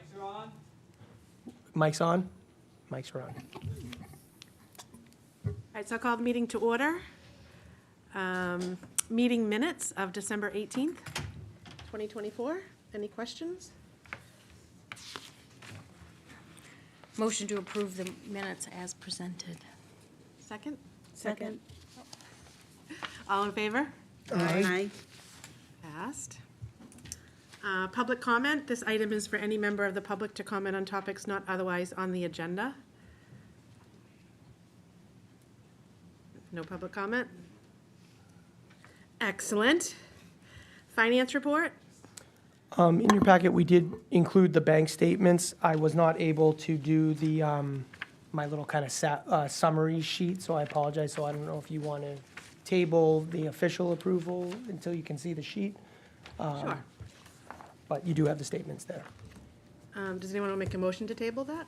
Mics are on? Mic's on? Mics are on. All right, so I'll call the meeting to order. Meeting minutes of December 18th, 2024. Any questions? Motion to approve the minutes as presented. Second? Second. All in favor? Aye. Passed. Public comment. This item is for any member of the public to comment on topics not otherwise on the agenda. No public comment? Excellent. Finance report? In your packet, we did include the bank statements. I was not able to do the, my little kind of summary sheet, so I apologize. So I don't know if you want to table the official approval until you can see the sheet. Sure. But you do have the statements there. Does anyone want to make a motion to table that?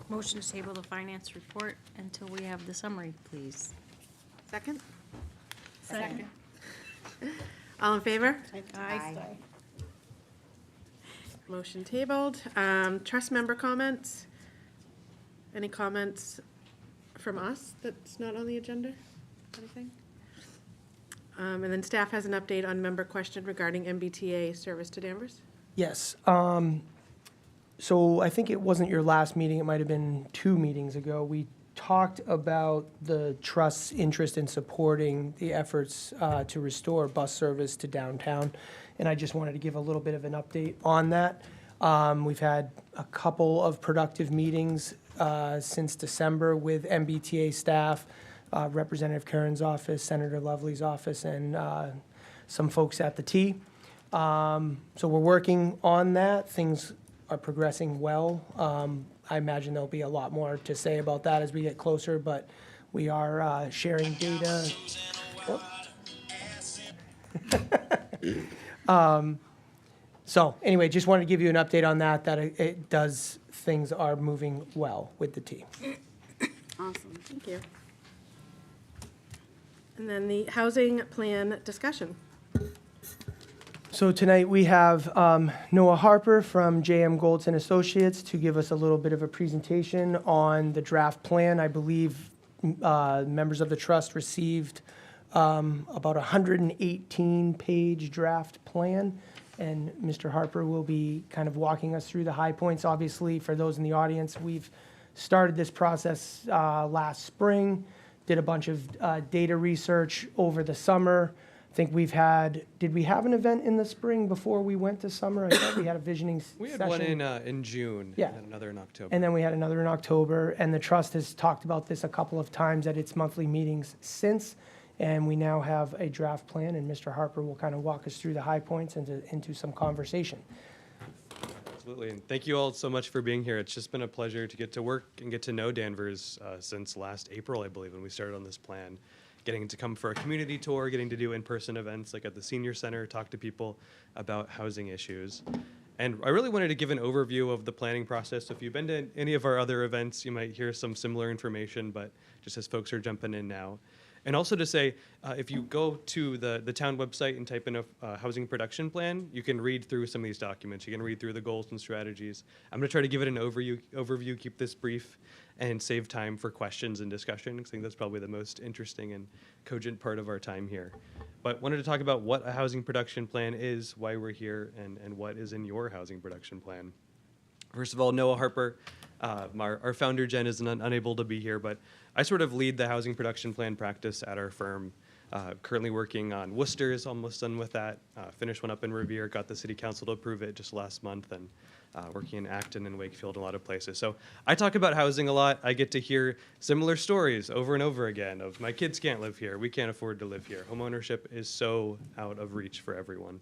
Motion to table the finance report until we have the summary, please. Second? Second. All in favor? Aye. Motion tabled. Trust member comments? Any comments from us that's not on the agenda? Anything? And then staff has an update on member question regarding MBTA service to Danvers. Yes. So I think it wasn't your last meeting, it might have been 2 meetings ago. We talked about the trust's interest in supporting the efforts to restore bus service to downtown. And I just wanted to give a little bit of an update on that. We've had a couple of productive meetings since December with MBTA staff, Representative Curran's office, Senator Lovely's office, and some folks at the T. So we're working on that. Things are progressing well. I imagine there'll be a lot more to say about that as we get closer, but we are sharing data. So anyway, just wanted to give you an update on that, things are moving well with the T. Awesome, thank you. And then the housing plan discussion. So tonight we have Noah Harper from JM Goldson Associates to give us a little bit of a presentation on the draft plan. I believe members of the trust received about a 118-page draft plan, and Mr. Harper will be kind of walking us through the high points. Obviously, for those in the audience, we've started this process last spring, did a bunch of data research over the summer. I think did we have an event in the spring before we went to summer? I thought we had a visioning session. We had one in June, Yeah. and another in October. And then we had another in October, and the trust has talked about this a couple of times at its monthly meetings since, and we now have a draft plan, and Mr. Harper will kind of walk us through the high points into some conversation. Absolutely, and thank you all so much for being here. It's just been a pleasure to get to work and get to know Danvers since last April, I believe, when we started on this plan. Getting to come for a community tour, getting to do in-person events like at the senior center, talk to people about housing issues. And I really wanted to give an overview of the planning process. So if you've been to any of our other events, you might hear some similar information, but just as folks are jumping in now. And also to say, if you go to the town website and type in a housing production plan, you can read through some of these documents. You can read through the goals and strategies. I'm going to try to give it an overview, keep this brief, and save time for questions and discussion. I think that's probably the most interesting and cogent part of our time here. But wanted to talk about what a housing production plan is, why we're here, and what is in your housing production plan. First of all, Noah Harper, our founder, Jen, is unable to be here, but I sort of lead the housing production plan practice at our firm. Currently working on Worcester, is almost done with that. Finished one up in Revere, got the city council to approve it just last month, and working in Acton and Wakefield, a lot of places. So I talk about housing a lot. I get to hear similar stories over and over again of my kids can't live here, we can't afford to live here. Homeownership is so out of reach for everyone.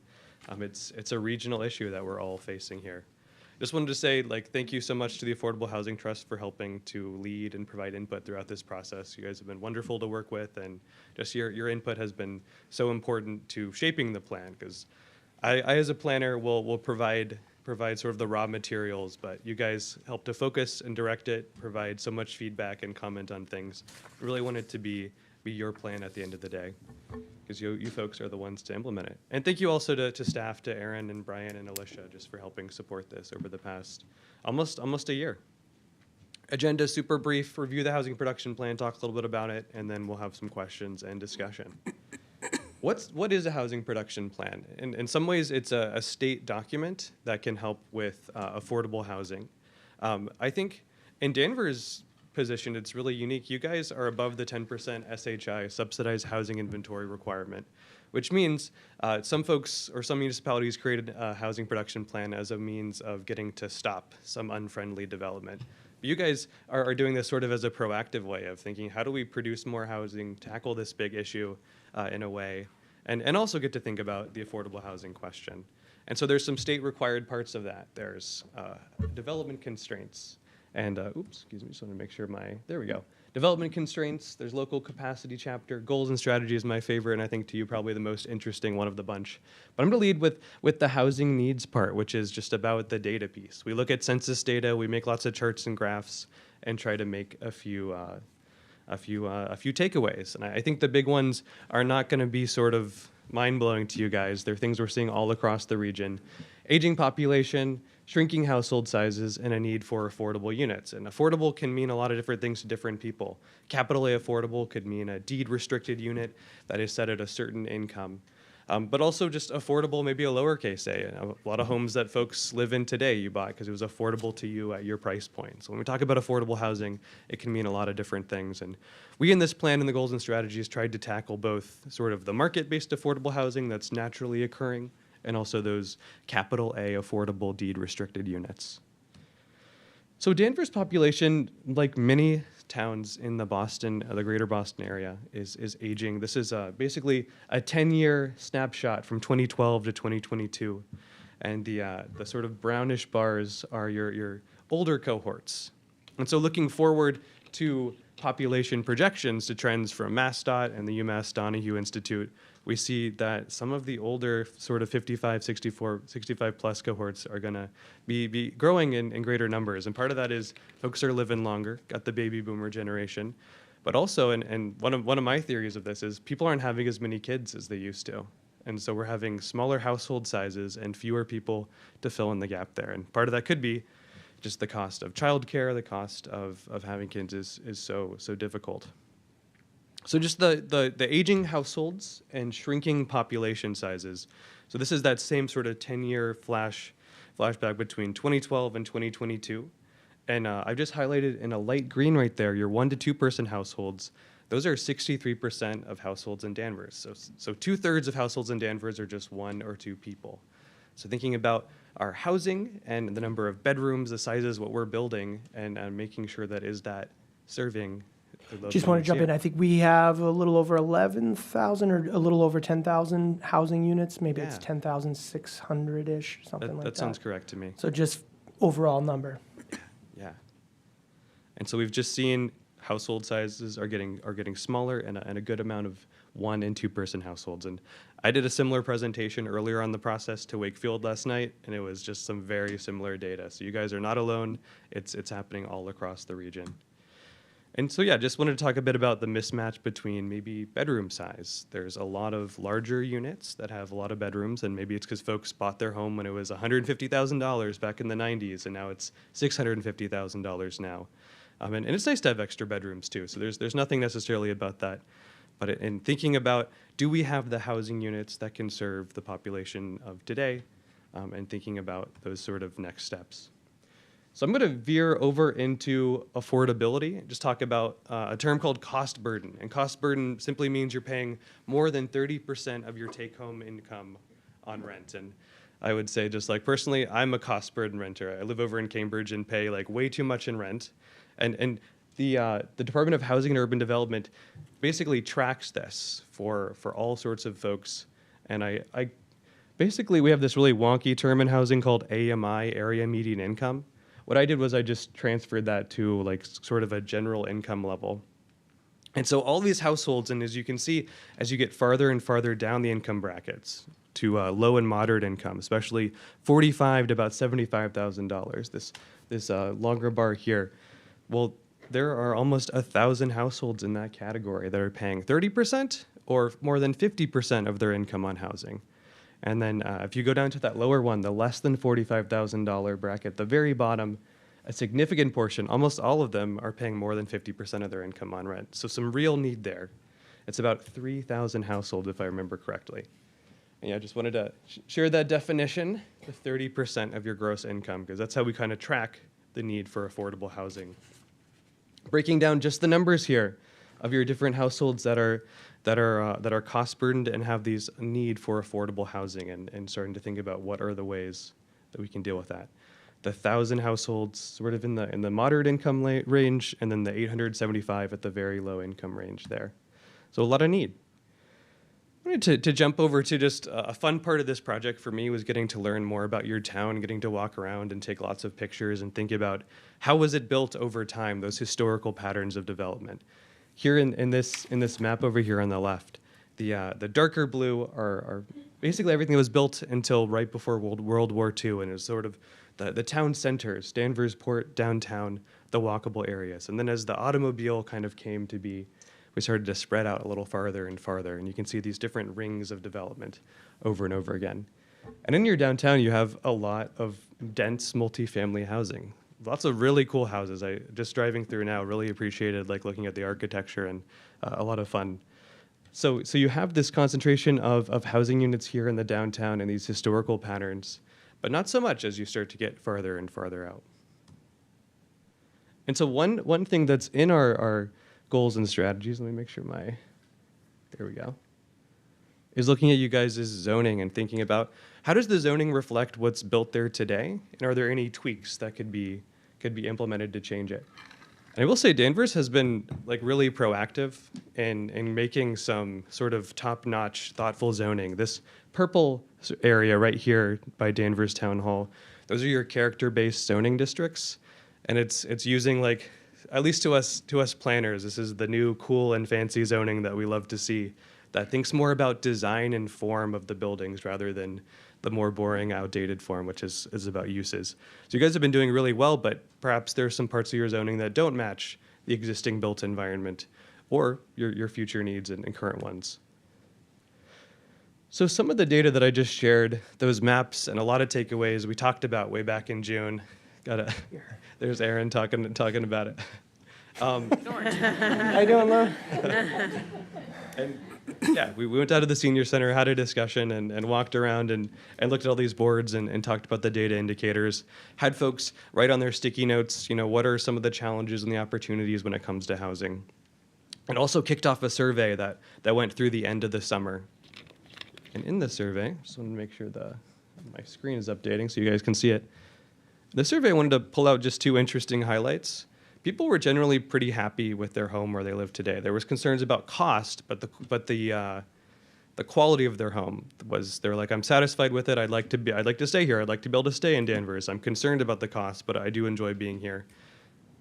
It's a regional issue that we're all facing here. Just wanted to say, thank you so much to the Affordable Housing Trust for helping to lead and provide input throughout this process. You guys have been wonderful to work with, and just your input has been so important to shaping the plan, because I as a planner will provide sort of the raw materials, but you guys help to focus and direct it, provide so much feedback and comment on things. I really want it to be be your plan at the end of the day, because you folks are the ones to implement it. And thank you also to staff, to Aaron and Brian and Alicia, just for helping support this over the past almost a year. Agenda super brief, review the housing production plan, talk a little bit about it, and then we'll have some questions and discussion. What is a housing production plan? In some ways, it's a state document that can help with affordable housing. I think in Danvers' position, it's really unique. You guys are above the 10% SHI, subsidized housing inventory requirement, which means some folks or some municipalities created a housing production plan as a means of getting to stop some unfriendly development. You guys are doing this sort of as a proactive way of thinking, how do we produce more housing, tackle this big issue in a way, and also get to think about the affordable housing question. And so there's some state required parts of that. There's development constraints. And, oops, excuse me, just want to make sure there we go. Development constraints, there's local capacity chapter, goals and strategy is my favorite, and I think to you probably the most interesting one of the bunch. But I'm going to lead with the housing needs part, which is just about the data piece. We look at census data, we make lots of charts and graphs, and try to make a few takeaways. And I think the big ones are not going to be sort of mind-blowing to you guys. They're things we're seeing all across the region. Aging population, shrinking household sizes, and a need for affordable units. And affordable can mean a lot of different things to different people. Capital A affordable could mean a deed-restricted unit that is set at a certain income. But also just affordable, maybe a lowercase a. A lot of homes that folks live in today you bought because it was affordable to you at your price point. So when we talk about affordable housing, it can mean a lot of different things. And we in this plan and the goals and strategies tried to tackle both sort of the market-based affordable housing that's naturally occurring and also those capital A affordable deed-restricted units. So Danvers population, like many towns in the greater Boston area, is aging. This is basically a 10-year snapshot from 2012 to 2022. And the sort of brownish bars are your older cohorts. And so looking forward to population projections to trends from MassDOT and the UMass Donahue Institute, we see that some of the older sort of 55, 65 plus cohorts are going to be growing in greater numbers. And part of that is folks are living longer, got the baby boomer generation. But also, and one of my theories of this is people aren't having as many kids as they used to. And so we're having smaller household sizes and fewer people to fill in the gap there. And part of that could be just the cost of childcare, the cost of having kids is so difficult. So just the aging households and shrinking population sizes. So this is that same sort of 10-year flashback between 2012 and 2022. And I've just highlighted in a light green right there, your 1 to 2 person households. Those are 63% of households in Danvers. So 2/3 of households in Danvers are just 1 or 2 people. So thinking about our housing and the number of bedrooms, the sizes, what we're building, and making sure that serving. Just want to jump in. I think we have a little over 11,000 or a little over 10,000 housing units. Maybe it's Yeah. 10,600-ish, something like that. That sounds correct to me. So just overall number. Yeah. And so we've just seen household sizes are getting smaller and a good amount of 1 and 2 person households. And I did a similar presentation earlier on the process to Wakefield last night, and it was just some very similar data. So you guys are not alone. It's happening all across the region. And so, yeah, just wanted to talk a bit about the mismatch between maybe bedroom size. There's a lot of larger units that have a lot of bedrooms, and maybe it's because folks bought their home when it was $150,000 back in the 90s, and now it's $650,000 now. And it's nice to have extra bedrooms, too. So there's nothing necessarily about that. But in thinking about, do we have the housing units that can serve the population of today, and thinking about those sort of next steps. So I'm going to veer over into affordability and just talk about a term called cost burden. And cost burden simply means you're paying more than 30% of your take-home income on rent. And I would say, just like personally, I'm a cost burden renter. I live over in Cambridge and pay like way too much in rent. And the Department of Housing and Urban Development basically tracks this for all sorts of folks. And I basically, we have this really wonky term in housing called AMI, area median income. What I did was I just transferred that to like sort of a general income level. And so all these households, and as you can see, as you get farther and farther down the income brackets to low and moderate income, especially $45,000 to about $75,000, this longer bar here, well, there are almost 1,000 households in that category that are paying 30% or more than 50% of their income on housing. And then if you go down to that lower one, the less than $45,000 bracket, the very bottom, a significant portion, almost all of them, are paying more than 50% of their income on rent. So some real need there. It's about 3,000 households, if I remember correctly. And yeah, I just wanted to share that definition, the 30% of your gross income, because that's how we kind of track the need for affordable housing. Breaking down just the numbers here of your different households that are cost burdened and have these need for affordable housing, and starting to think about what are the ways that we can deal with that. The 1,000 households sort of in the moderate income range, and then the 875 at the very low income range there. So a lot of need. I wanted to jump over to just a fun part of this project for me was getting to learn more about your town, getting to walk around and take lots of pictures and think about how was it built over time, those historical patterns of development. Here in this map over here on the left, the darker blue are basically everything that was built until right before World War II, and it was sort of the town centers, Danvers Port, downtown, the walkable areas. And then as the automobile kind of came to be, we started to spread out a little farther and farther, and you can see these different rings of development over and over again. And in your downtown, you have a lot of dense multifamily housing. Lots of really cool houses. I just driving through now really appreciated like looking at the architecture, and a lot of fun. So you have this concentration of housing units here in the downtown and these historical patterns, but not so much as you start to get farther and farther out. And so one thing that's in our goals and strategies, let me make sure there we go, is looking at you guys' zoning and thinking about how does the zoning reflect what's built there today, and are there any tweaks that could be implemented to change it? And I will say Danvers has been like really proactive in making some sort of top-notch, thoughtful zoning. This purple area right here by Danvers Town Hall, those are your character-based zoning districts, and it's using like, at least to us planners, this is the new cool and fancy zoning that we love to see, that thinks more about design and form of the buildings rather than the more boring, outdated form, which is about uses. So you guys have been doing really well, but perhaps there's some parts of your zoning that don't match the existing built environment or your future needs and current ones. So some of the data that I just shared, those maps and a lot of takeaways we talked about way back in June. There's Aaron talking about it. How you doing, Lo? And yeah, we went out to the senior center, had a discussion, and walked around and looked at all these boards and talked about the data indicators. Had folks write on their sticky notes, what are some of the challenges and the opportunities when it comes to housing. And also kicked off a survey that went through the end of the summer. And in the survey, just want to make sure my screen is updating so you guys can see it. The survey wanted to pull out just two interesting highlights. People were generally pretty happy with their home where they live today. There was concerns about cost, but the quality of their home was, they're like, I'm satisfied with it. I'd like to stay here. I'd like to be able to stay in Danvers. I'm concerned about the cost, but I do enjoy being here.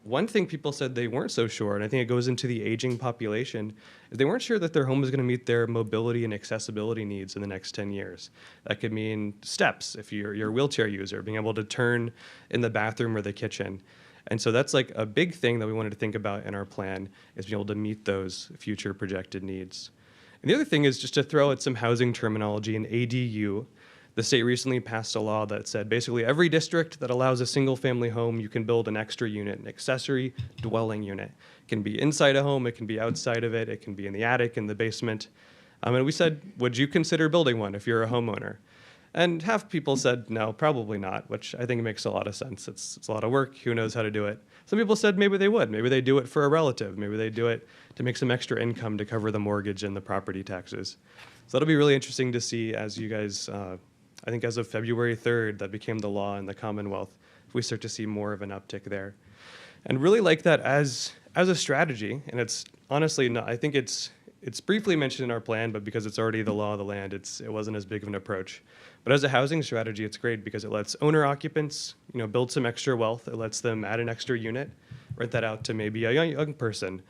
One thing people said they weren't so sure, and I think it goes into the aging population, is they weren't sure that their home was going to meet their mobility and accessibility needs in the next 10 years. That could mean steps if you're a wheelchair user, being able to turn in the bathroom or the kitchen. And so that's like a big thing that we wanted to think about in our plan, is being able to meet those future projected needs. And the other thing is just to throw out some housing terminology, an ADU. The state recently passed a law that said basically every district that allows a single family home, you can build an extra unit, an accessory dwelling unit. It can be inside a home, it can be outside of it, it can be in the attic, in the basement. And we said, would you consider building one if you're a homeowner? And half people said, no, probably not, which I think makes a lot of sense. It's a lot of work, who knows how to do it. Some people said maybe they would. Maybe they do it for a relative. Maybe they do it to make some extra income to cover the mortgage and the property taxes. So that'll be really interesting to see as you guys, I think as of February 3rd, that became the law in the Commonwealth, if we start to see more of an uptick there. And really like that as a strategy, and it's honestly not, I think it's briefly mentioned in our plan, but because it's already the law of the land, it wasn't as big of an approach. But as a housing strategy, it's great because it lets owner occupants, build some extra wealth. It lets them add an extra unit, rent that out to maybe a young person,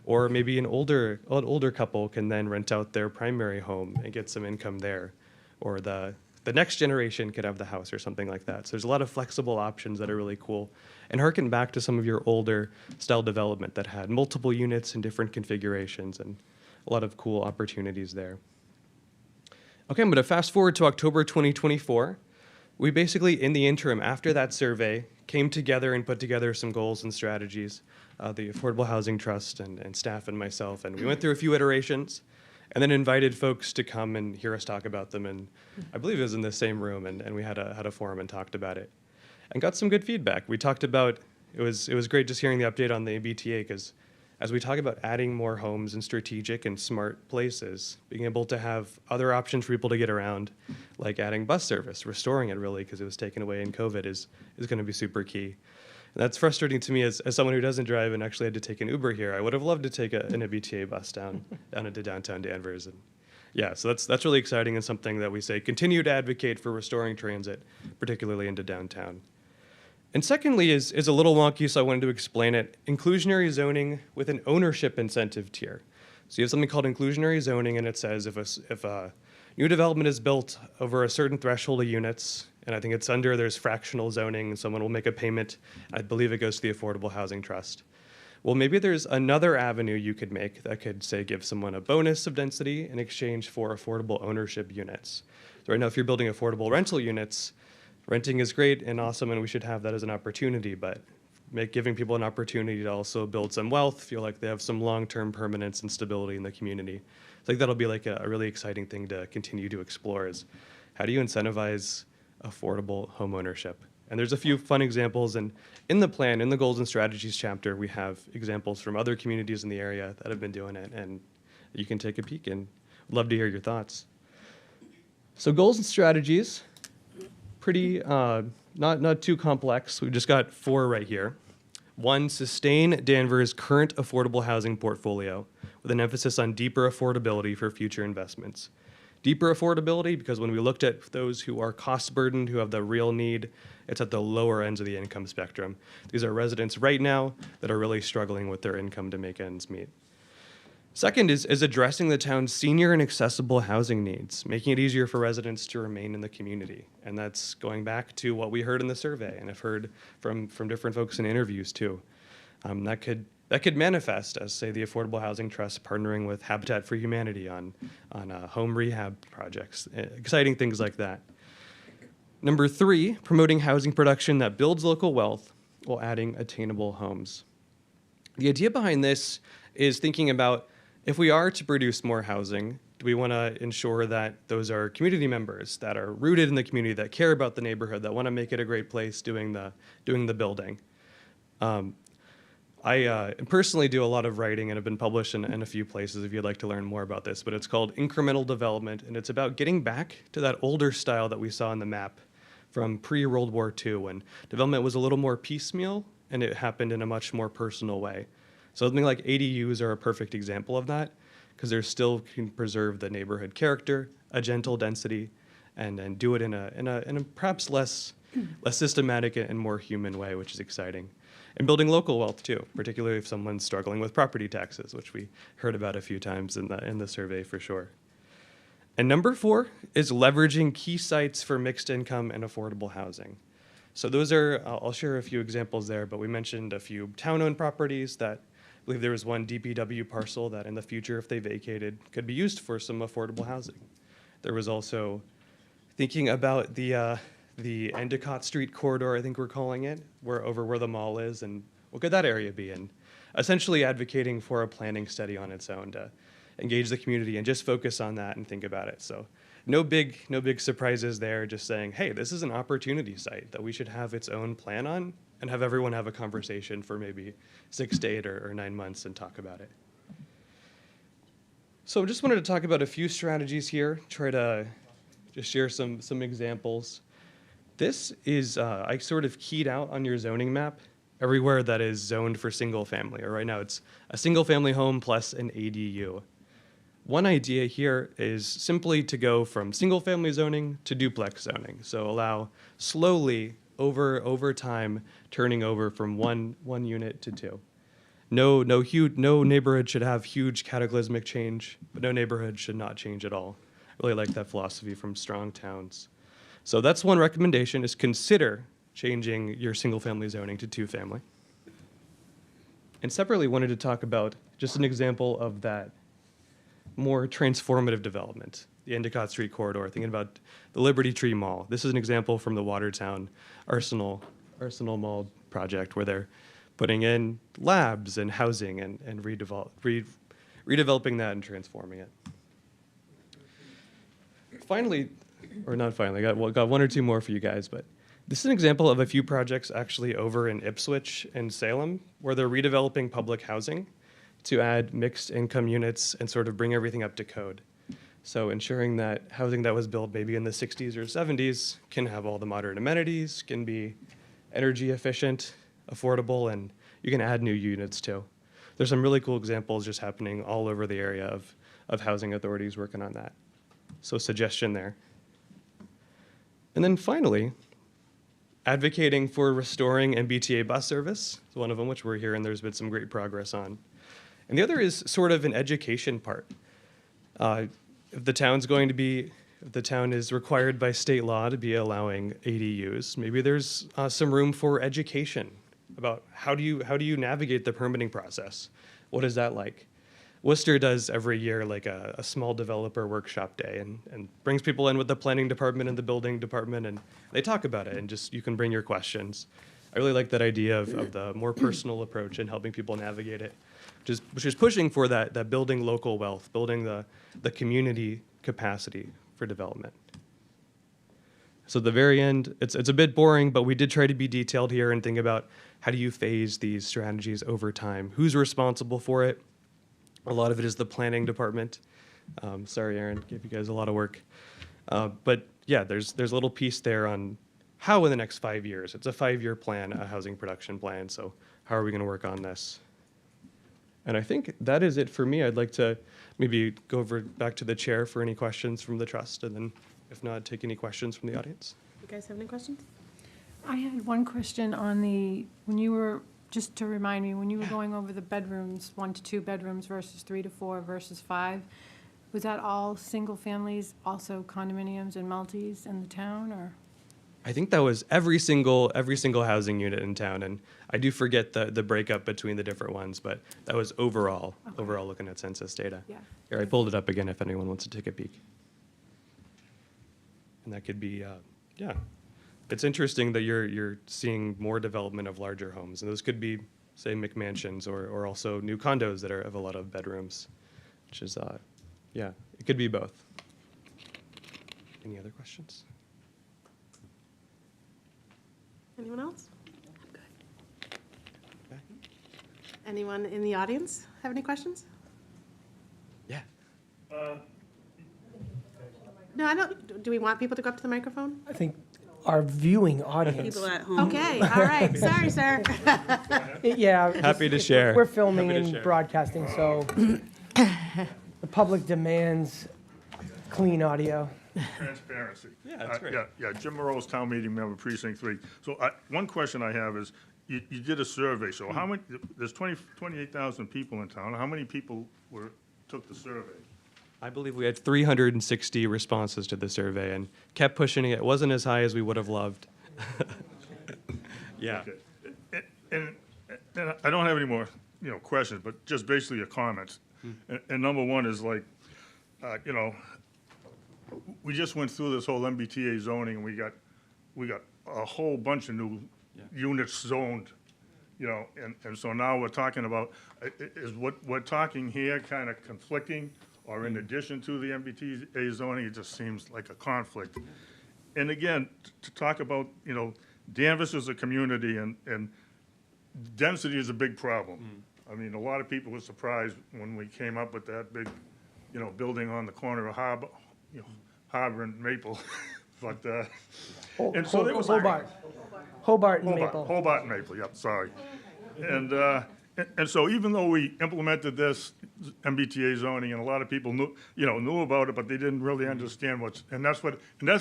or maybe an older couple can then rent out their primary home and get some income there, or the the next generation could have the house or something like that. So there's a lot of flexible options that are really cool and harken back to some of your older style development that had multiple units and different configurations and a lot of cool opportunities there. Okay, I'm going to fast forward to October 2024. We basically, in the interim, after that survey, came together and put together some goals and strategies, the Affordable Housing Trust and staff and myself, and we went through a few iterations and then invited folks to come and hear us talk about them. And I believe it was in the same room, and we had a forum and talked about it and got some good feedback. We talked about, it was great just hearing the update on the BTA, because as we talk about adding more homes in strategic and smart places, being able to have other options for people to get around, like adding bus service, restoring it really, because it was taken away in COVID, is going to be super key. And that's frustrating to me as someone who doesn't drive and actually had to take an Uber here. I would have loved to take an BTA bus down into downtown Danvers. And yeah, so that's really exciting and something that we say continue to advocate for restoring transit, particularly into downtown. And secondly is a little wonky, so I wanted to explain it. Inclusionary zoning with an ownership incentive tier. So you have something called inclusionary zoning, and it says if a new development is built over a certain threshold of units, and I think it's under, there's fractional zoning, someone will make a payment. I believe it goes to the Affordable Housing Trust. Well, maybe there's another avenue you could make that could, say, give someone a bonus of density in exchange for affordable ownership units. So right now, if you're building affordable rental units, renting is great and awesome, and we should have that as an opportunity, but giving people an opportunity to also build some wealth, feel like they have some long-term permanence and stability in the community. I think that'll be like a really exciting thing to continue to explore is how do you incentivize affordable home ownership? And there's a few fun examples, and in the plan, in the goals and strategies chapter, we have examples from other communities in the area that have been doing it, and you can take a peek and would love to hear your thoughts. So goals and strategies, pretty, not too complex. We've just got 4 right here. 1, sustain Danvers' current affordable housing portfolio with an emphasis on deeper affordability for future investments. Deeper affordability, because when we looked at those who are cost burdened, who have the real need, it's at the lower ends of the income spectrum. These are residents right now that are really struggling with their income to make ends meet. Second is addressing the town's senior and accessible housing needs, making it easier for residents to remain in the community. And that's going back to what we heard in the survey, and I've heard from different folks in interviews too. That could manifest as, say, the Affordable Housing Trust partnering with Habitat for Humanity on home rehab projects, exciting things like that. Number 3, promoting housing production that builds local wealth while adding attainable homes. The idea behind this is thinking about, if we are to produce more housing, do we want to ensure that those are community members that are rooted in the community, that care about the neighborhood, that want to make it a great place doing the building? I personally do a lot of writing and have been published in a few places if you'd like to learn more about this, but it's called incremental development, and it's about getting back to that older style that we saw in the map from pre-World War II, when development was a little more piecemeal and it happened in a much more personal way. So something like ADUs are a perfect example of that, because they still can preserve the neighborhood character, a gentle density, and do it in a perhaps less systematic and more human way, which is exciting. And building local wealth too, particularly if someone's struggling with property taxes, which we heard about a few times in the survey for sure. And number 4 is leveraging key sites for mixed income and affordable housing. So those are, I'll share a few examples there, but we mentioned a few town-owned properties that, I believe there was one DPW parcel that in the future, if they vacated, could be used for some affordable housing. There was also thinking about the Endicott Street corridor, I think we're calling it, over where the mall is, and what could that area be? And essentially advocating for a planning study on its own to engage the community and just focus on that and think about it. So no big surprises there, just saying, hey, this is an opportunity site that we should have its own plan on and have everyone have a conversation for maybe 6 to 8 or 9 months and talk about it. So I just wanted to talk about a few strategies here, try to just share some examples. This is, I sort of keyed out on your zoning map everywhere that is zoned for single family, or right now it's a single family home plus an ADU. One idea here is simply to go from single family zoning to duplex zoning. So allow slowly over time turning over from one unit to 2. No neighborhood should have huge cataclysmic change, but no neighborhood should not change at all. I really like that philosophy from Strong Towns. So that's one recommendation, is consider changing your single-family zoning to two-family. And separately, wanted to talk about just an example of that more transformative development, the Endicott Street corridor, thinking about the Liberty Tree Mall. This is an example from the Watertown Arsenal Mall project, where they're putting in labs and housing and redeveloping that and transforming it. Finally, or not finally, got one or two more for you guys, but this is an example of a few projects actually over in Ipswich and Salem, where they're redeveloping public housing to add mixed income units and sort of bring everything up to code. So ensuring that housing that was built maybe in the 60s or 70s can have all the modern amenities, can be energy efficient, affordable, and you can add new units too. There's some really cool examples just happening all over the area of housing authorities working on that. So suggestion there. And then finally, advocating for restoring MBTA bus service is one of them, which we're hearing there's been some great progress on. And the other is sort of an education part. If the town is required by state law to be allowing ADUs, maybe there's some room for education about how do you navigate the permitting process? What is that like? Worcester does every year like a small developer workshop day and brings people in with the planning department and the building department, and they talk about it, and just you can bring your questions. I really like that idea of the more personal approach and helping people navigate it, which is pushing for that building local wealth, building the community capacity for development. So at the very end, it's a bit boring, but we did try to be detailed here and think about how do you phase these strategies over time? Who's responsible for it? A lot of it is the planning department. Sorry, Aaron, gave you guys a lot of work. But yeah, there's a little piece there on how in the next 5 years. It's a 5-year plan, a housing production plan. So how are we going to work on this? And I think that is it for me. I'd like to maybe go over back to the chair for any questions from the trust, and then if not, take any questions from the audience. You guys have any questions? I had one question on just to remind me, when you were going over the bedrooms, 1 to 2 bedrooms versus 3 to 4 versus 5, was that all single families, also condominiums and multis in the town, or? I think that was every single housing unit in town, and I do forget the breakup between the different ones, but that was overall looking at census data. Yeah. Here, I pulled it up again if anyone wants to take a peek. And that could be, yeah. It's interesting that you're seeing more development of larger homes, and those could be, say, McMansions or also new condos that have a lot of bedrooms, which is, yeah, it could be both. Any other questions? Anyone else? Good. Anyone in the audience have any questions? Yeah. No, I don't. Do we want people to go up to the microphone? I think our viewing audience. People at home. Okay, all right. Sorry, sir. Yeah. Happy to share. We're filming Happy to and share. broadcasting, so the public demands clean audio. Transparency. Yeah, that's great. Yeah, Jim Morose, town meeting member, precinct 3. So one question I have is, you did a survey, so how many, there's 28,000 people in town, how many people took the survey? I believe we had 360 responses to the survey and kept pushing it. It wasn't as high as we would have loved. Yeah. Okay. And I don't have any more, questions, but just basically your comments. And number one is like, we just went through this whole MBTA zoning, and we got a whole bunch of new units zoned, and so now we're talking about, is what we're talking here kind of conflicting, or in addition to the MBTA zoning? It just seems like a conflict. And again, to talk about, Danvers is a community, and density is a big problem. I mean, a lot of people were surprised when we came up with that big, building on the corner of Harbor and Maple. But, and so there was. Hobart and Maple. Hobart and Maple, yep, sorry. And so even though we implemented this MBTA zoning, and a lot of people knew about it, but they didn't really understand and that's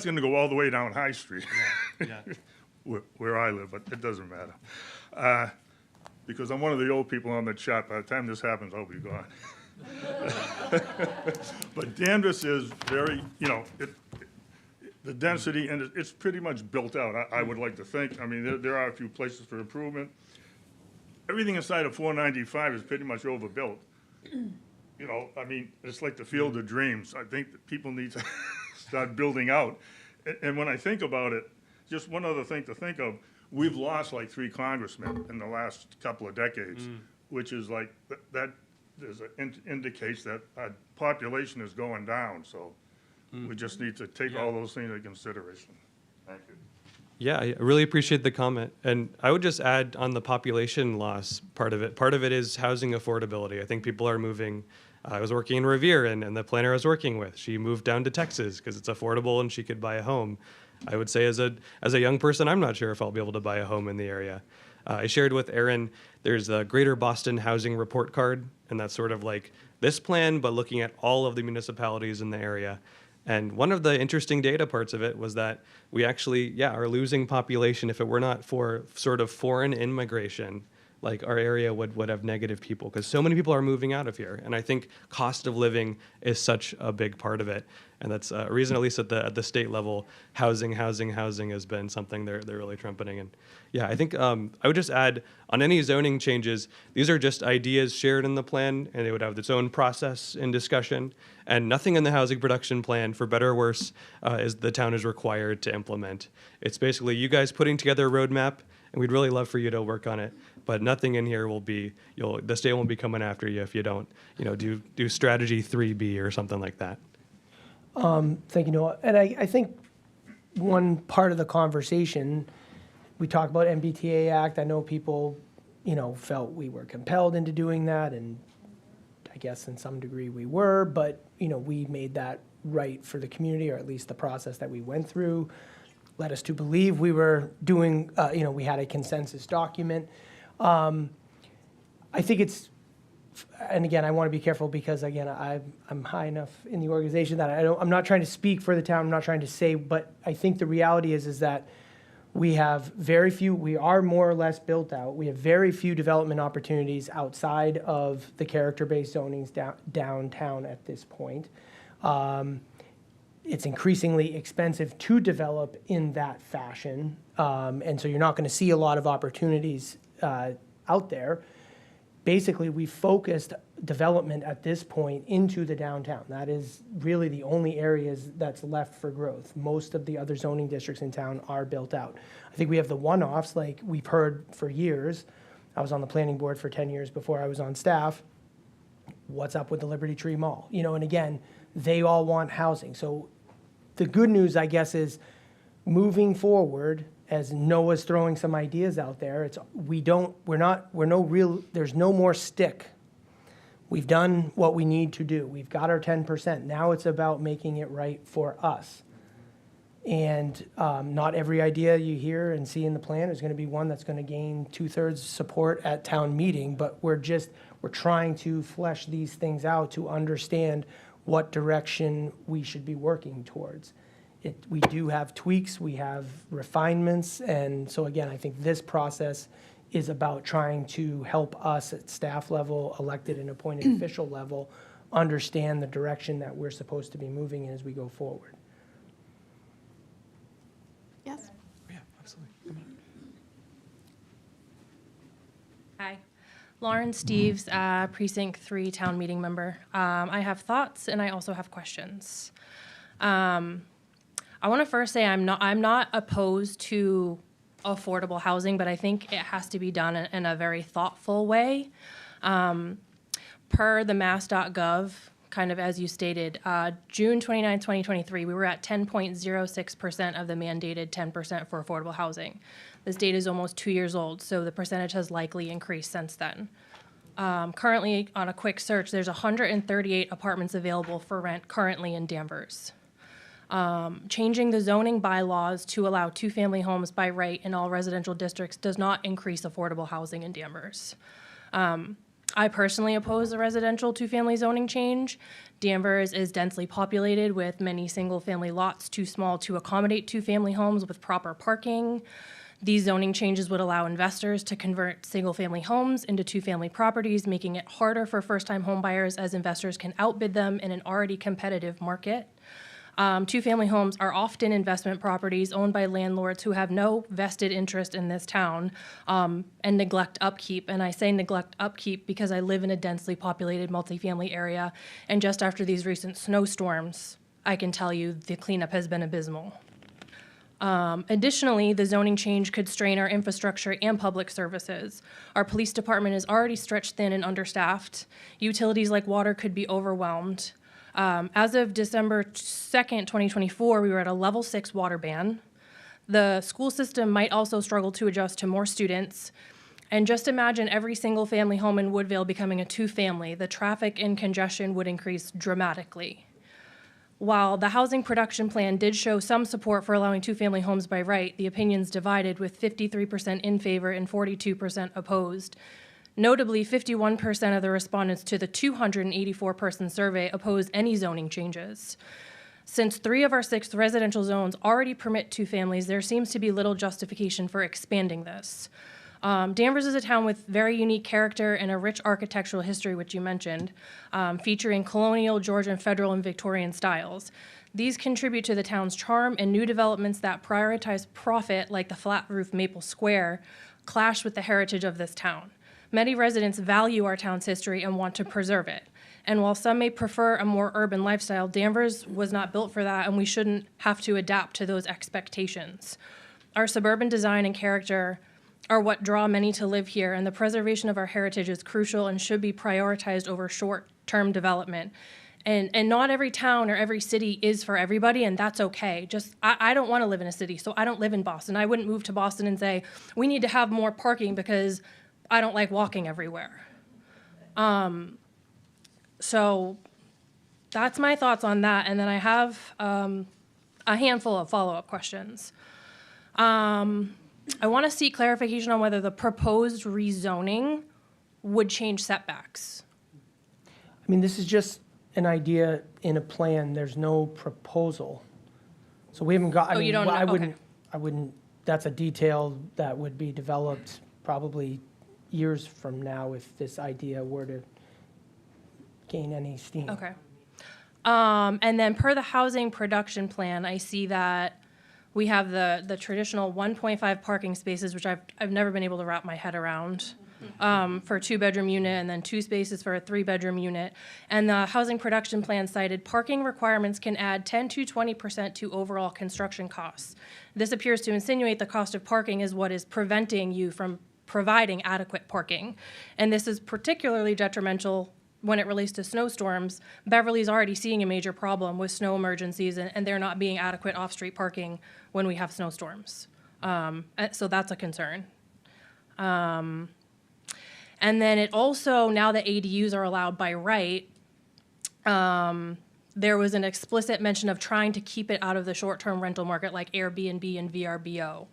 gonna go all the way down High Street. Yeah. Where I live, but it doesn't matter. Because I'm one of the old people on the chat. By the time this happens, I'll be gone. But Danvers is very, the density, and it's pretty much built out, I would like to think. I mean, there are a few places for improvement. Everything inside of 495 is pretty much overbuilt. You know, I mean, it's like the field of dreams. I think that people need to start building out. And when I think about it, just one other thing to think of, we've lost like 3 congressmen in the last couple of decades, which is like, that indicates that our population is going down, so we just need to take all those things into consideration. Thank you. Yeah, I really appreciate the comment. And I would just add on the population loss part of it. Part of it is housing affordability. I think people are moving. I was working in Revere, and the planner I was working with, she moved down to Texas because it's affordable and she could buy a home. I would say as a young person, I'm not sure if I'll be able to buy a home in the area. I shared with Aaron, there's a Greater Boston Housing Report Card, and that's sort of like this plan, but looking at all of the municipalities in the area. And one of the interesting data parts of it was that we actually, are losing population. If it were not for sort of foreign immigration, like our area would have negative people because so many people are moving out of here. And I think cost of living is such a big part of it. And that's a reason, at least at the state level, housing has been something they're really trumpeting. And yeah, I think I would just add on any zoning changes, these are just ideas shared in the plan, and they would have its own process and discussion. And nothing in the housing production plan, for better or worse, is the town is required to implement. It's basically you guys putting together a roadmap, and we'd really love for you to work on it. But nothing in here will be, the state won't be coming after you if you don't, do strategy 3B or something like that. Thank you, Noah. And I think one part of the conversation, we talked about MBTA Act. I know people, felt we were compelled into doing that, and I guess in some degree we were, but, we made that right for the community, or at least the process that we went through led us to believe we were doing, we had a consensus document. I think it's, and again, I want to be careful because again, I'm high enough in the organization that I'm not trying to speak for the town. I'm not trying to say, but I think the reality is that we have we are more or less built out. We have very few development opportunities outside of the character-based zonings downtown at this point. It's increasingly expensive to develop in that fashion. And so you're not going to see a lot of opportunities out there. Basically, we focused development at this point into the downtown. That is really the only areas that's left for growth. Most of the other zoning districts in town are built out. I think we have the one-offs, like we've heard for years. I was on the planning board for 10 years before I was on staff. What's up with the Liberty Tree Mall? And again, they all want housing. So the good news, I guess, is moving forward, as Noah's throwing some ideas out there, there's no more stick. We've done what we need to do. We've got our 10%. Now it's about making it right for us. And not every idea you hear and see in the plan is going to be one that's going to gain 2/3 support at town meeting, but we're trying to flesh these things out to understand what direction we should be working towards. We do have tweaks, we have refinements, and so again, I think this process is about trying to help us at staff level, elected and appointed official level, understand the direction that we're supposed to be moving in as we go forward. Yes? Yeah, absolutely. Come on. Hi, Lauren Steves, Precinct 3 Town Meeting Member. I have thoughts and I also have questions. I want to first say I'm not opposed to affordable housing, but I think it has to be done in a very thoughtful way. Per the mass.gov, kind of as you stated, June 29, 2023, we were at 10.06% of the mandated 10% for affordable housing. This data is almost 2 years old, so the percentage has likely increased since then. Currently, on a quick search, there's 138 apartments available for rent currently in Danvers. Changing the zoning bylaws to allow two-family homes by right in all residential districts does not increase affordable housing in Danvers. I personally oppose the residential two-family zoning change. Danvers is densely populated with many single-family lots too small to accommodate two-family homes with proper parking. These zoning changes would allow investors to convert single-family homes into two-family properties, making it harder for first-time homebuyers as investors can outbid them in an already competitive market. Two-family homes are often investment properties owned by landlords who have no vested interest in this town and neglect upkeep. And I say neglect upkeep because I live in a densely populated multifamily area, and just after these recent snowstorms, I can tell you the cleanup has been abysmal. Additionally, the zoning change could strain our infrastructure and public services. Our police department is already stretched thin and understaffed. Utilities like water could be overwhelmed. As of December 2nd, 2024, we were at a level 6 water ban. The school system might also struggle to adjust to more students. And just imagine every single family home in Woodville becoming a two-family. The traffic and congestion would increase dramatically. While the housing production plan did show some support for allowing two-family homes by right, the opinions divided, with 53% in favor and 42% opposed. Notably, 51% of the respondents to the 284-person survey opposed any zoning changes. Since 3 of our 6 residential zones already permit two families, there seems to be little justification for expanding this. Danvers is a town with very unique character and a rich architectural history, which you mentioned, featuring colonial, Georgian, federal, and Victorian styles. These contribute to the town's charm, and new developments that prioritize profit, like the flat roof Maple Square, clash with the heritage of this town. Many residents value our town's history and want to preserve it. And while some may prefer a more urban lifestyle, Danvers was not built for that, and we shouldn't have to adapt to those expectations. Our suburban design and character are what draw many to live here, and the preservation of our heritage is crucial and should be prioritized over short-term development. And not every town or every city is for everybody, and that's okay. I don't want to live in a city, so I don't live in Boston. I wouldn't move to Boston and say, we need to have more parking because I don't like walking everywhere. So that's my thoughts on that, and then I have a handful of follow-up questions. I want to seek clarification on whether the proposed rezoning would change setbacks. I mean, this is just an idea in a plan. There's no proposal. So we haven't got, I Oh, you mean, don't know? Okay. I wouldn't, that's a detail that would be developed probably years from now if this idea were to gain any steam. Okay. And then per the housing production plan, I see that we have the traditional 1.5 parking spaces, which I've never been able to wrap my head around, for a 2-bedroom unit, and then 2 spaces for a 3-bedroom unit. And the housing production plan cited parking requirements can add 10 to 20% to overall construction costs. This appears to insinuate the cost of parking is what is preventing you from providing adequate parking. And this is particularly detrimental when it relates to snowstorms. Beverly's already seeing a major problem with snow emergencies, and there not being adequate off-street parking when we have snowstorms. So that's a concern. And then it also, now that ADUs are allowed by right, there was an explicit mention of trying to keep it out of the short-term rental market like Airbnb and VRBO.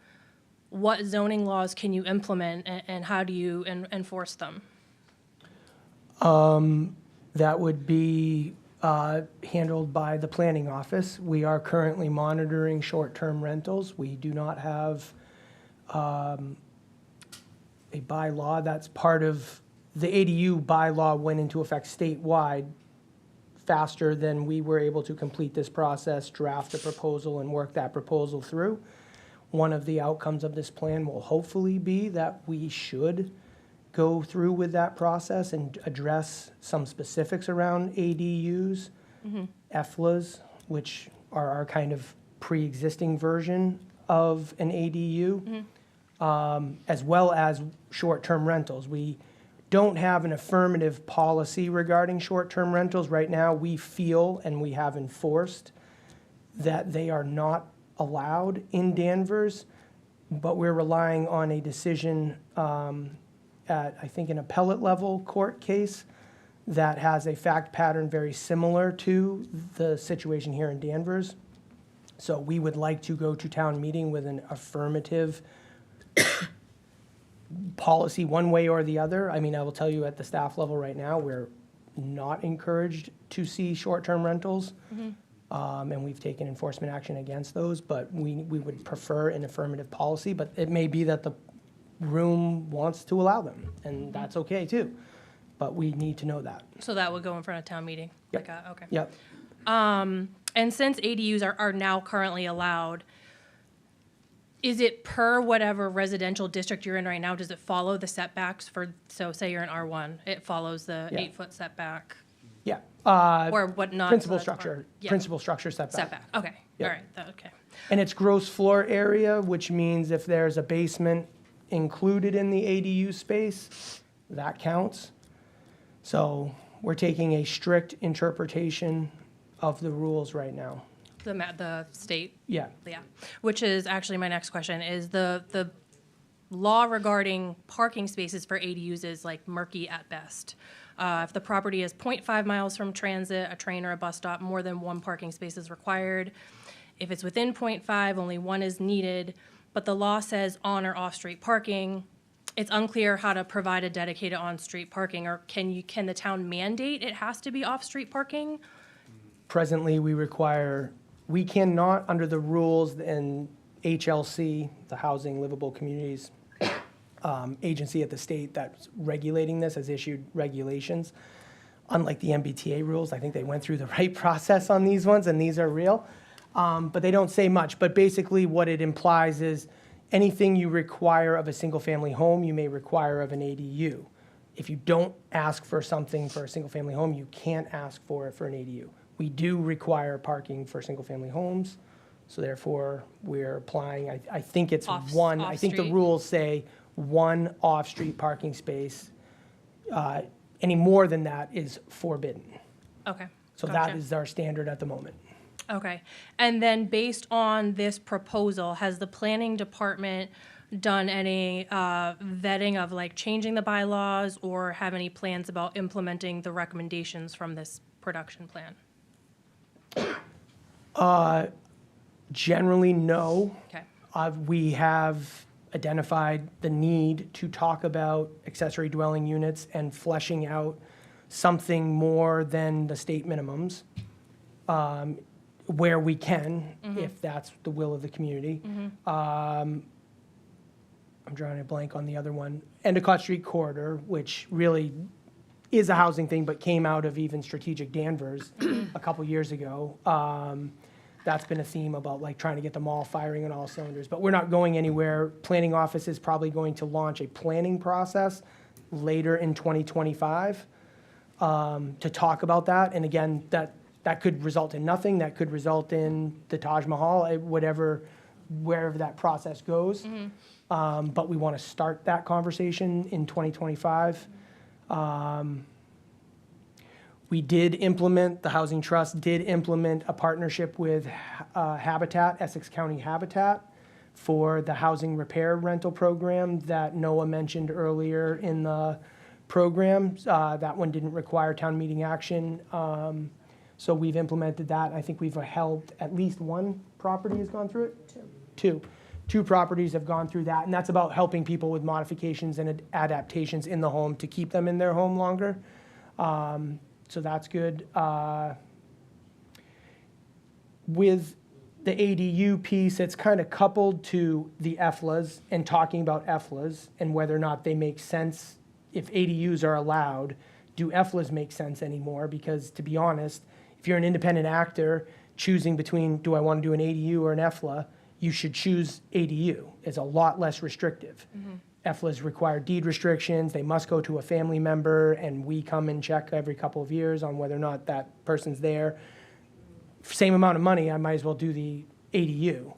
What zoning laws can you implement, and how do you enforce them? That would be handled by the planning office. We are currently monitoring short-term rentals. We do not have a bylaw. That's part of, the ADU bylaw went into effect statewide faster than we were able to complete this process, draft a proposal, and work that proposal through. One of the outcomes of this plan will hopefully be that we should go through with that process and address some specifics around ADUs, EFLAs, which are our kind of pre-existing version of an ADU, as well as short-term rentals. We don't have an affirmative policy regarding short-term rentals. Right now, we feel, and we have enforced, that they are not allowed in Danvers, but we're relying on a decision at, I think, an appellate level court case that has a fact pattern very similar to the situation here in Danvers. So we would like to go to town meeting with an affirmative policy one way or the other. I mean, I will tell you at the staff level right now, we're not encouraged to see short-term rentals. And we've taken enforcement action against those, but we would prefer an affirmative policy, but it may be that the room wants to allow them, and that's okay too. But we need to know that. So that would go in front of town meeting? Yep. Okay. Yep. And since ADUs are now currently allowed, is it per whatever residential district you're in right now? Does it follow the setbacks so say you're in R1, it follows the Yeah. 8-foot setback? Yeah. Or what not? Principal so that's part- structure, yeah, principal structure setback. Setback, okay, Yeah. all right, okay. And it's gross floor area, which means if there's a basement included in the ADU space, that counts. So we're taking a strict interpretation of the rules right now. The state, Yeah. yeah, which is actually my next question, is the law regarding parking spaces for ADUs is like murky at best. If the property is 0.5 miles from transit, a train, or a bus stop, more than one parking space is required. If it's within 0.5, only one is needed, but the law says on or off-street parking. It's unclear how to provide a dedicated on-street parking, or can the town mandate it has to be off-street parking? Presently, we cannot, under the rules and HLC, the Housing Livable Communities agency at the state that's regulating this, has issued regulations. Unlike the MBTA rules, I think they went through the right process on these ones, and these are real. But they don't say much. But basically, what it implies is anything you require of a single-family home, you may require of an ADU. If you don't ask for something for a single-family home, you can't ask for it for an ADU. We do require parking for single-family homes, so therefore, we're applying, I think it's one. I think the Off-street. rules say one off-street parking space. Any more than that is forbidden. Okay. So that gotcha. is our standard at the moment. Okay, and then based on this proposal, has the planning department done any vetting of like changing the bylaws or have any plans about implementing the recommendations from this production plan? Generally, no. Okay, We have identified the need to talk about accessory dwelling units and fleshing out something more than the state minimums, where we can, if that's the will of the community. I'm drawing a blank on the other one. Endicott Street Corridor, which really is a housing thing, but came out of even Strategic Danvers a couple years ago. That's been a theme about like trying to get the mall firing on all cylinders, but we're not going anywhere. Planning office is probably going to launch a planning process later in 2025 to talk about that. And again, that could result in nothing. That could result in the Taj Mahal, wherever that process goes. But we want to start that conversation in 2025. The Housing Trust did implement a partnership with Habitat, Essex County Habitat, for the housing repair rental program that Noah mentioned earlier in the program. That one didn't require town meeting action. So we've implemented that. I think we've helped at least one property has gone through it? Two properties have gone through that, and that's about helping people with modifications and adaptations in the home to keep them in their home longer. So that's good. With the ADU piece, it's kind of coupled to the EFLAs and talking about EFLAs and whether or not they make sense. If ADUs are allowed, do EFLAs make sense anymore? Because to be honest, if you're an independent actor choosing between, do I want to do an ADU or an EFLA, you should choose ADU. It's a lot less restrictive. EFLAs require deed restrictions. They must go to a family member, and we come and check every couple of years on whether or not that person's there. Same amount of money, I might as well do the ADU.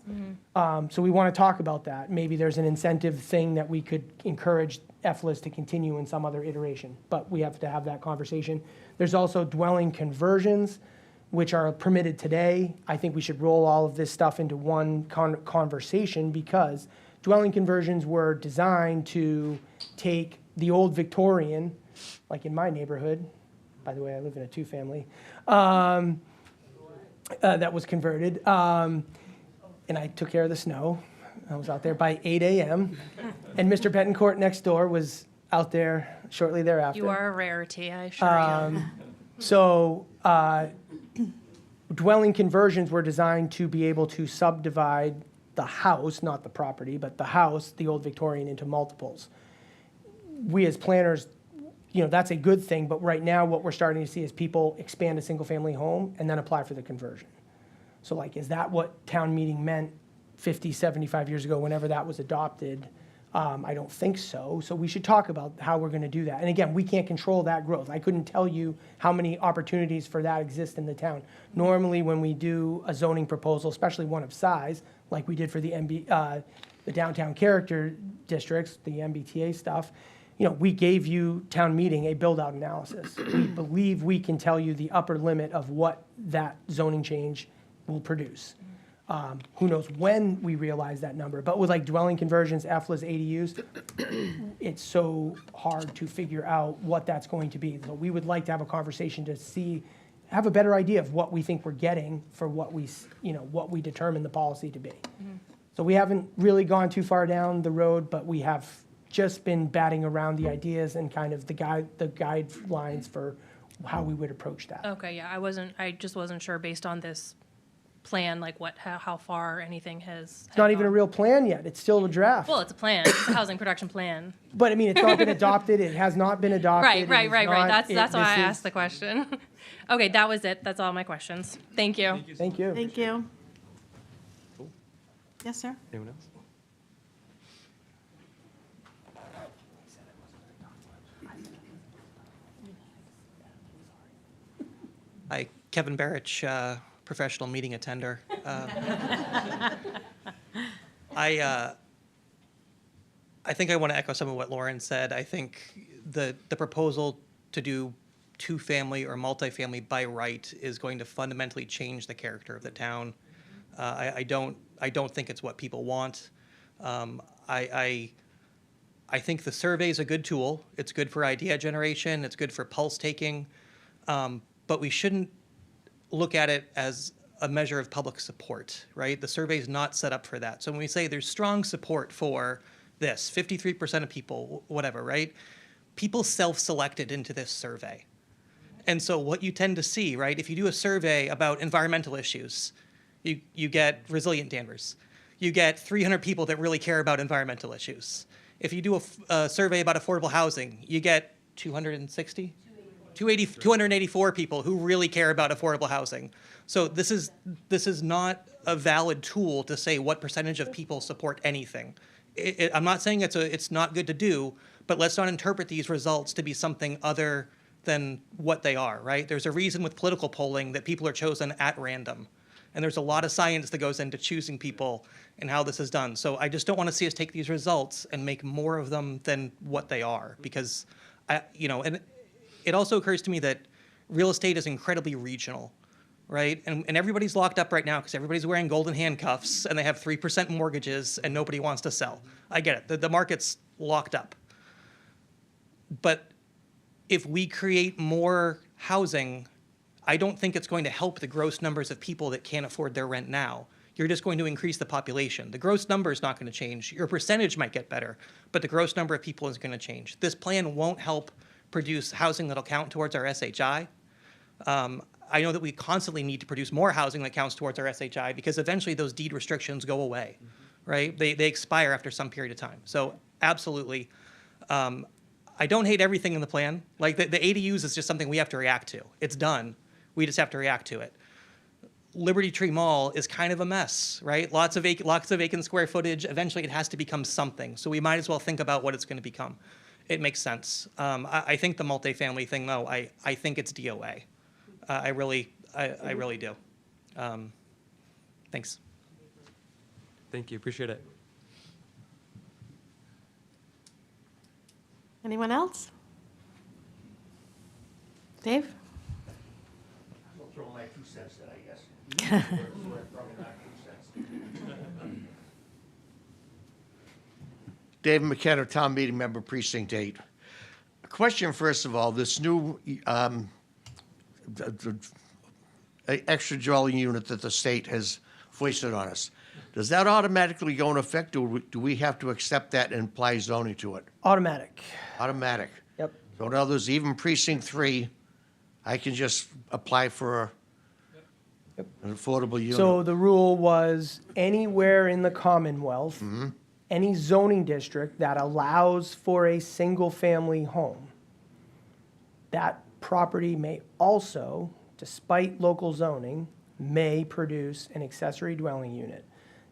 So we want to talk about that. Maybe there's an incentive thing that we could encourage EFLAs to continue in some other iteration, but we have to have that conversation. There's also dwelling conversions, which are permitted today. I think we should roll all of this stuff into one conversation because dwelling conversions were designed to take the old Victorian, like in my neighborhood, by the way, I live in a two-family, that was converted, and I took care of the snow. I was out there by 8 a.m., and Mr. Betancourt next door was out there shortly thereafter. you are a rarity, I assure you. So dwelling conversions were designed to be able to subdivide the house, not the property, but the house, the old Victorian, into multiples. We as planners, that's a good thing, but right now what we're starting to see is people expand a single-family home and then apply for the conversion. So like, is that what town meeting meant 50, 75 years ago, whenever that was adopted? I don't think so. So we should talk about how we're gonna do that. And again, we can't control that growth. I couldn't tell you how many opportunities for that exist in the town. Normally, when we do a zoning proposal, especially one of size, like we did for the the downtown character districts, the MBTA stuff, we gave you, town meeting, a build-out analysis. We believe we can tell you the upper limit of what that zoning change will produce. Who knows when we realize that number, but with like dwelling conversions, FLAs, ADUs, it's so hard to figure out what that's going to be. So we would like to have a conversation to have a better idea of what we think we're getting for what what we determine the policy to be. So we haven't really gone too far down the road, but we have just been batting around the ideas and kind of the guidelines for how we would approach that. Okay, yeah, I just wasn't sure based on this plan, like how far anything has. It's not even a real plan yet. It's still a draft. Well, it's a plan. It's a housing production plan. But I mean, it's not been adopted. It has not been adopted. Right. It is That's not- that's why I this asked the question. Okay, that was it. That's all my questions. Thank you. Thank you. Thank you. Cool. Yes, sir? Anyone else? Hi, Kevin Barrich, professional meeting attender. I think I want to echo some of what Lauren said. I think the proposal to do two-family or multifamily by right is going to fundamentally change the character of the town. I don't think it's what people want. I think the survey is a good tool. It's good for idea generation. It's good for pulse taking. But we shouldn't look at it as a measure of public support, right? The survey is not set up for that. So when we say there's strong support for this, 53% of people, whatever, right? People self-selected into this survey. And so what you tend to see, right, if you do a survey about environmental issues, you get resilient Danvers. You get 300 people that really care about environmental issues. If you do a survey about affordable housing, you get 284 people who really care about affordable housing. So this is not a valid tool to say what percentage of people support anything. I'm not saying it's not good to do, but let's not interpret these results to be something other than what they are, right? There's a reason with political polling that people are chosen at random. And there's a lot of science that goes into choosing people and how this is done. So I just don't want to see us take these results and make more of them than what they are, because and it also occurs to me that real estate is incredibly regional, right? And everybody's locked up right now because everybody's wearing golden handcuffs and they have 3% mortgages and nobody wants to sell. I get it. The market's locked up. But if we create more housing, I don't think it's going to help the gross numbers of people that can't afford their rent now. You're just going to increase the population. The gross number is not going to change. Your percentage might get better, but the gross number of people is going to change. This plan won't help produce housing that'll count towards our SHI. I know that we constantly need to produce more housing that counts towards our SHI because eventually those deed restrictions go away, right? They expire after some period of time. So absolutely. I don't hate everything in the plan. Like the ADUs is just something we have to react to. It's done. We just have to react to it. Liberty Tree Mall is kind of a mess, right? Lots of vacant square footage. Eventually it has to become something. So we might as well think about what it's going to become. It makes sense. I think the multifamily thing, though, I think it's DOA. I really do. Thanks. Thank you. Appreciate it. Anyone else? Dave? I'll throw my 2 cents in, I guess. Dave McKenna, town meeting member, precinct 8. A question, first of all, this new extra dwelling unit that the state has foisted on us, does that automatically go into effect, or do we have to accept that and apply zoning to it? Automatic. Automatic. Yep. So in others, even precinct 3, I can just apply for an affordable unit. So the rule was anywhere in the Commonwealth, any zoning district that allows for a single-family home, that property may also, despite local zoning, may produce an accessory dwelling unit.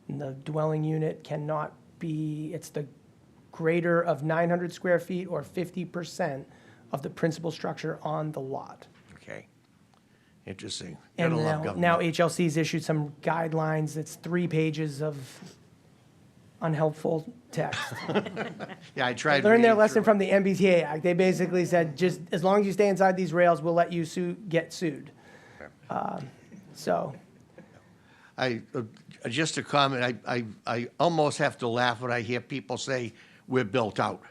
And the dwelling unit cannot be, it's the greater of 900 square feet or 50% of the principal structure on the lot. Okay. Interesting. And Gotta love now government. HLC's issued some guidelines. It's 3 pages of unhelpful text. Yeah, I tried. Learn their reading lesson through it. from the MBTA Act. They basically said, just as long as you stay inside these rails, we'll let you get sued. So, Just a comment, I almost have to laugh when I hear people say we're built out.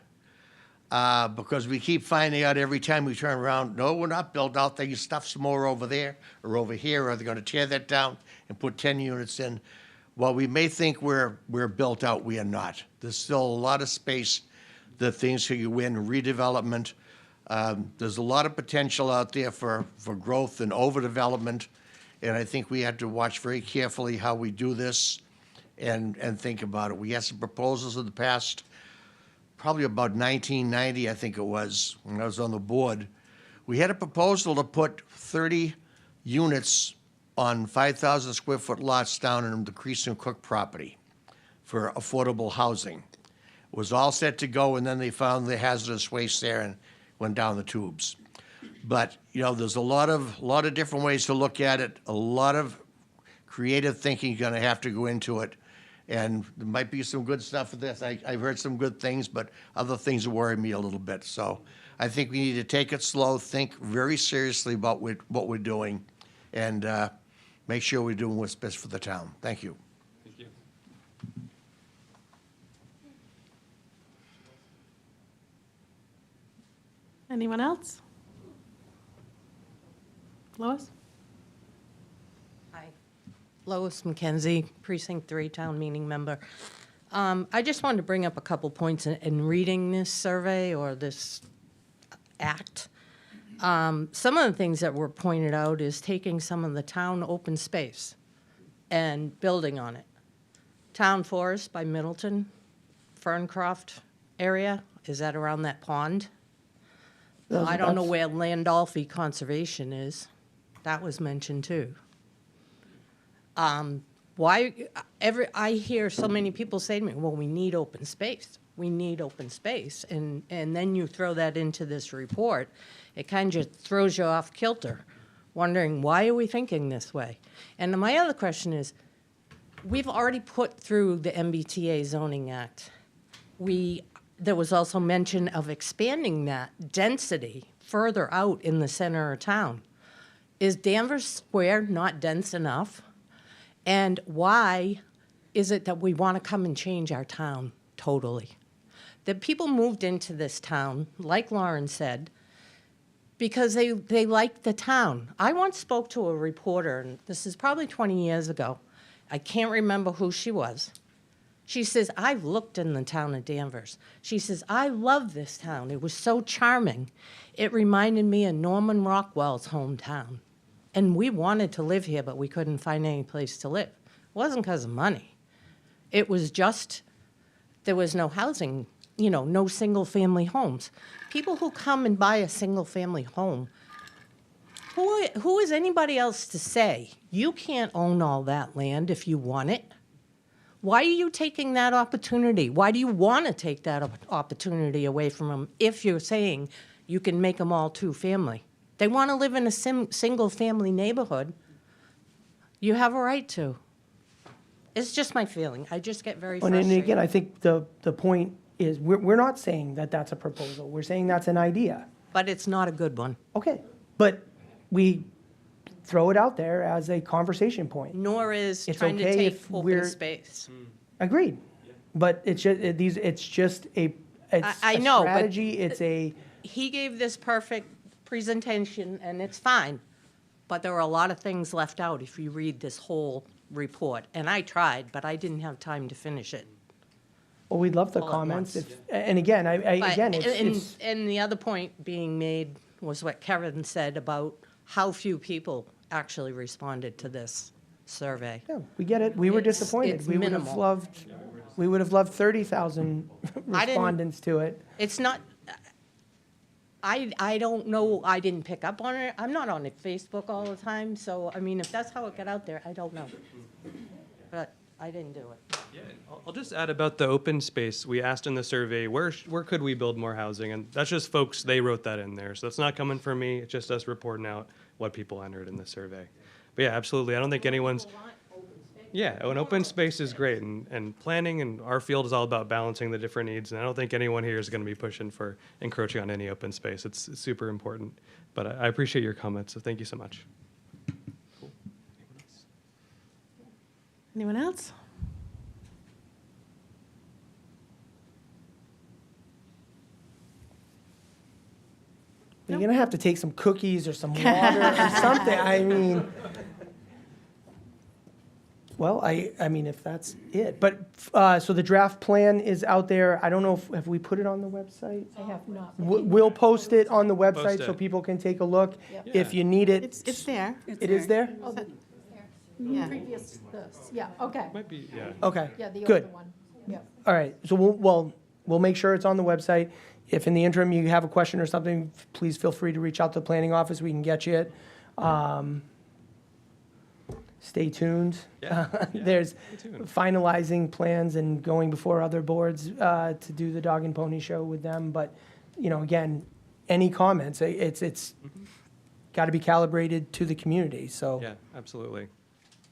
Because we keep finding out every time we turn around, no, we're not built out, they stuff some more over there or over here, or they're gonna tear that down and put 10 units in. While we may think we're built out, we are not. There's still a lot of space that things can go in, redevelopment. There's a lot of potential out there for growth and overdevelopment. And I think we have to watch very carefully how we do this and think about it. We had some proposals in the past, probably about 1990, I think it was, when I was on the board. We had a proposal to put 30 units on 5,000 square foot lots down in the Crease and Cook property for affordable housing. It was all set to go, and then they found the hazardous waste there and went down the tubes. But, you know, there's a lot of different ways to look at it, a lot of creative thinking gonna have to go into it. And there might be some good stuff with this. I've heard some good things, but other things worry me a little bit. So I think we need to take it slow, think very seriously about what we're doing, and make sure we're doing what's best for the town. Thank you. Thank you. Anyone else? Lois? Hi. Lois McKenzie, Precinct 3 Town Meeting Member. I just wanted to bring up a couple points in reading this survey or this act. Some of the things that were pointed out is taking some of the town open space and building on it. Town Forest by Middleton, Ferncroft area, is that around that pond? I don't know where Landolphi Conservation is. That was mentioned too. I hear so many people say to me, well, we need open space. We need open space. And then you throw that into this report, it kind of throws you off kilter, wondering, why are we thinking this way? And my other question is, we've already put through the MBTA zoning act. There was also mention of expanding that density further out in the center of town. Is Danvers Square not dense enough? And why is it that we want to come and change our town totally? That people moved into this town, like Lauren said, because they liked the town. I once spoke to a reporter, and this is probably 20 years ago. I can't remember who she was. She says, I've looked in the town of Danvers. She says, I love this town. It was so charming. It reminded me of Norman Rockwell's hometown. And we wanted to live here, but we couldn't find any place to live. It wasn't because of money. It was just, there was no housing, no single-family homes. People who come and buy a single-family home, who is anybody else to say, you can't own all that land if you want it? Why are you taking that opportunity? Why do you want to take that opportunity away from them if you're saying you can make them all two-family? They want to live in a single-family neighborhood. You have a right to. It's just my feeling. I just get very frustrated. and again, I think the point is, we're not saying that that's a proposal. We're saying that's an idea. But it's not a good one. Okay, but we throw it out there as a conversation point. Nor is It's trying to okay take if open we're- space. Agreed. But it's just a I know, but- strategy, it's a, He gave this perfect presentation, and it's fine. But there are a lot of things left out if you read this whole report. And I tried, but I didn't have time to finish it. well, we'd love the All at comments. once. And again, But- again, it's, and the other point being made was what Kevin said about how few people actually responded to this survey. yeah, we get it. We were It's- disappointed. it's We would have minimal. loved 30,000 respondents to it. It's not, I don't know, I didn't pick up on it. I'm not on Facebook all the time, so, I mean, if that's how it got out there, I don't know. But I didn't do it. Yeah, I'll just add about the open space. We asked in the survey, where could we build more housing? And that's just folks, they wrote that in there. So that's not coming from me. It's just us reporting out what people entered in the survey. But yeah, absolutely. I don't think anyone's. Yeah, an open space is great, and planning and our field is all about balancing the different needs, and I don't think anyone here is going to be pushing for encroaching on any open space. It's super important, but I appreciate your comments, so thank you so much. Cool. Anyone else? You're gonna have to take some cookies or some water or something, I mean. Well, I mean, if that's it, but, so the draft plan is out there, I don't know if, have we put it on the website? I have not. We'll post it on the website so it. people can take a look. If Yeah. you need it. It's there. It is there? Yeah. Previous, this, yeah, okay. Might be, yeah. Okay, Yeah, the good. older one, yeah. All right, so we'll make sure it's on the website. If in the interim you have a question or something, please feel free to reach out to the planning office, we can get you it. Stay tuned. Yeah, yeah, There's stay tuned. finalizing plans and going before other boards to do the dog and pony show with them. But, you know, again, any comments, it's got to be calibrated to the community, so. Yeah, absolutely.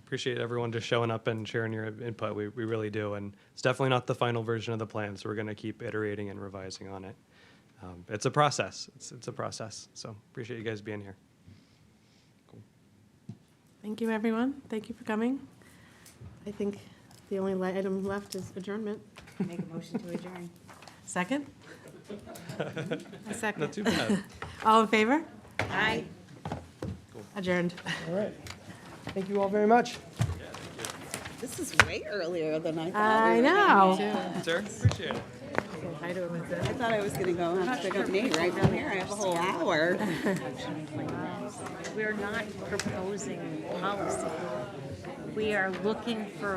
Appreciate everyone just showing up and sharing your input. We really do. And it's definitely not the final version of the plan, so we're going to keep iterating and revising on it. It's a process. It's a process. So appreciate you guys being here. Thank you, everyone. Thank you for coming. I think the only item left is adjournment. Make a motion to adjourn. Second? A second. Not too bad. All in favor? Aye. Adjourned. All right. Thank you all very much. This is way earlier than I thought. I know. Sir, appreciate it. I thought I was gonna go and pick up Nate right down here. I have a whole hour. We're not proposing policy. We are looking for